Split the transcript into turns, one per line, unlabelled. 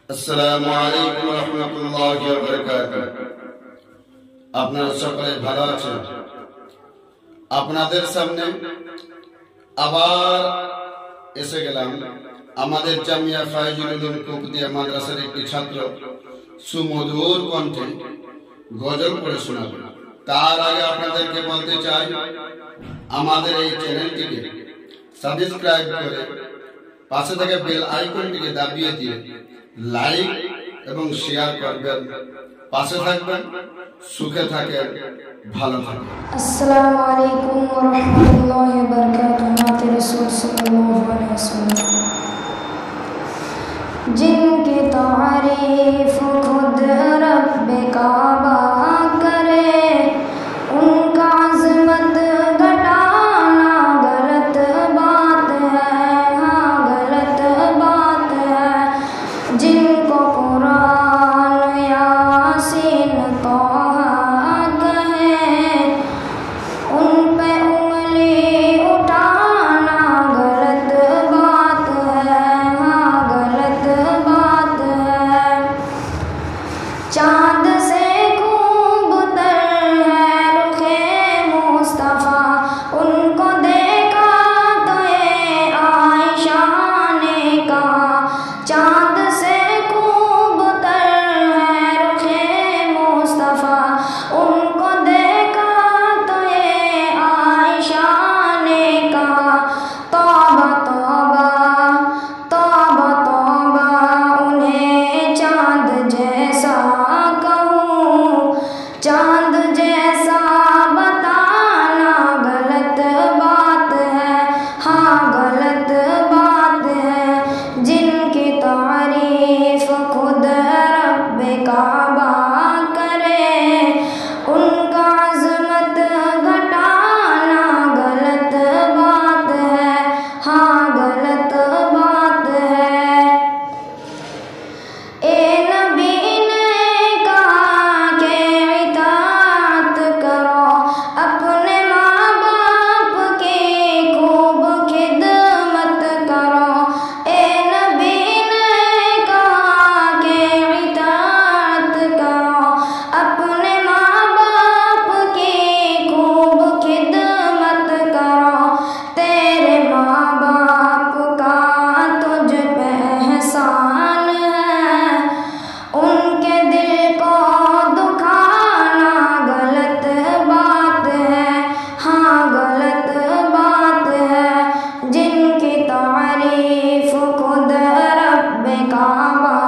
আসসালামু আলাইকুম ওয়া রাহমাতুল্লাহি ওয়া বারাকাতুহু। আপনারা সকলে ভালো আছেন? আপনাদের সামনে আবার এসে গেলাম। আমাদের জামিয়া ফায়জুল উলুম কুকদিয়া মাদ্রাসার একটি ছাত্র সুমধুর কণ্ঠে গজল পড়ে শোনাবে। তার আগে আপনাদেরকে বলতে চাই, আমাদের এই চ্যানেলটিকে সাবস্ক্রাইব করে পাশে থেকে বেল আইকনটিকে দাবিয়ে দিয়ে লাইক এবং শেয়ার করবেন। পাশে থাকবেন, সুখে থাকেন, ভালো থাকেন।
अस्सलामु अलैकुम व रहमतुल्लाहि व बरकातुहू। नाते रसूल सल्लल्लाहु अलैहि वसल्लम। जिनकी तारीफ खुद रब काबा करे, उनका अज़मत घटाना गलत बात है, हाँ गलत बात है। जिनको कुरान यासीन तोहा कहे, उन पे उंगली उठाना गलत बात है, हाँ गलत बात है। चाँद से खूबतर है रुखे मुस्तफ़ा, उनको देखा तो ये आयशा ने कहा। चाँद से खूबतर है रुखे मुस्तफ़ा, उनको देखा तो ये आयशा ने कहा। तौबा तौबा तौबा तौबा, उन्हें चाँद जैसा कहूँ, चाँद जैसा बताना गलत बात है, हाँ गलत बात है। जिनकी तारीफ खुद रब काबा करे, उनका अज़मत घटाना गलत बात है, हाँ गलत बात है। ए नबी ने कहा कि इताअत करो, अपने माँ बाप की खूब खिदमत करो। ए नबी ने कहा कि इताअत करो, अपने माँ बाप की खूब खिदमत करो। तेरे माँ बाप का तुझ पे एहसान है, उनके दिल को दुखाना गलत बात है, हाँ गलत बात है। जिनकी तारीफ खुद रब काबा